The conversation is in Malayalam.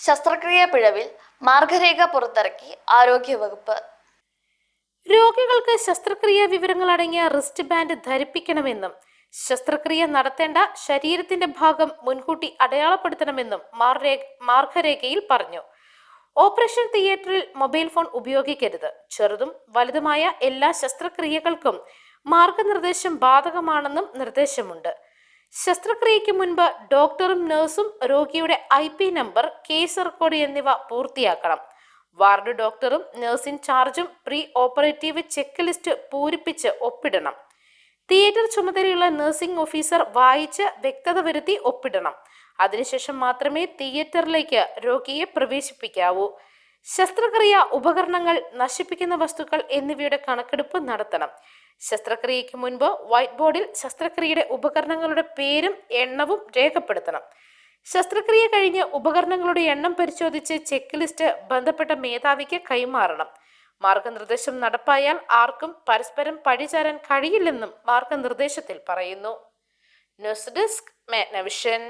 ശസ്ത്രക്രിയ പിഴവിൽ മാർഗരേഖ പുറത്തിറക്കി ആരോഗ്യവകുപ്പ്. രോഗികൾക്ക് ശസ്ത്രക്രിയ വിവരങ്ങൾ അടങ്ങിയ റിസ്റ്റ് ബാൻഡ് ധരിപ്പിക്കണമെന്നും ശസ്ത്രക്രിയ നടത്തേണ്ട ശരീരത്തിന്റെ ഭാഗം മുൻകൂട്ടി അടയാളപ്പെടുത്തണമെന്നും മാർഗരേഖയിൽ പറഞ്ഞു. ഓപ്പറേഷൻ തിയേറ്ററിൽ മൊബൈൽ ഫോൺ ഉപയോഗിക്കരുത്. ചെറുതും വലുതുമായ എല്ലാ ശസ്ത്രക്രിയകൾക്കും മാർഗനിർദ്ദേശം ബാധകമാണെന്നും നിർദ്ദേശമുണ്ട്. ശസ്ത്രക്രിയയ്ക്ക് മുൻപ് ഡോക്ടറും നഴ്സും രോഗിയുടെ IP നമ്പർ, കേസ് റെക്കോർഡ് എന്നിവ പൂർത്തിയാക്കണം. വാർഡ് ഡോക്ടറും നഴ്സിംഗ് ചാർജും പ്രീ ഓപ്പറേറ്റീവ് ചെക്ക് ലിസ്റ്റ് പൂരിപ്പിച്ച് ഒപ്പിടണം. തിയേറ്റർ ചുമതലയുള്ള നഴ്സിംഗ് ഓഫീസർ വായിച്ച് വ്യക്തത വരുത്തി ഒപ്പിടണം. അതിനുശേഷം മാത്രമേ തിയേറ്ററിലേക്ക് രോഗിയെ പ്രവേശിപ്പിക്കാവൂ. ശസ്ത്രക്രിയ ഉപകരണങ്ങൾ, നശിപ്പിക്കുന്ന വസ്തുക്കൾ എന്നിവയുടെ കണക്കെടുപ്പ് നടത്തണം. ശസ്ത്രക്രിയയ്ക്ക് മുൻപ് വൈറ്റ് ബോർഡിൽ ശസ്ത്രക്രിയയുടെ ഉപകരണങ്ങളുടെ പേരും എണ്ണവും രേഖപ്പെടുത്തണം. ശസ്ത്രക്രിയ കഴിഞ്ഞ് ഉപകരണങ്ങളുടെ എണ്ണം പരിശോധിച്ച് ചെക്ക് ലിസ്റ്റ് ബന്ധപ്പെട്ട മേധാവിക്ക് കൈമാറണം. മാർഗനിർദ്ദേശം നടപ്പായാൽ ആർക്കും പരസ്പരം പഴിചാരാൻ കഴിയില്ലെന്നും മാർഗനിർദ്ദേശത്തിൽ പറയുന്നു. News desk, Magnavision.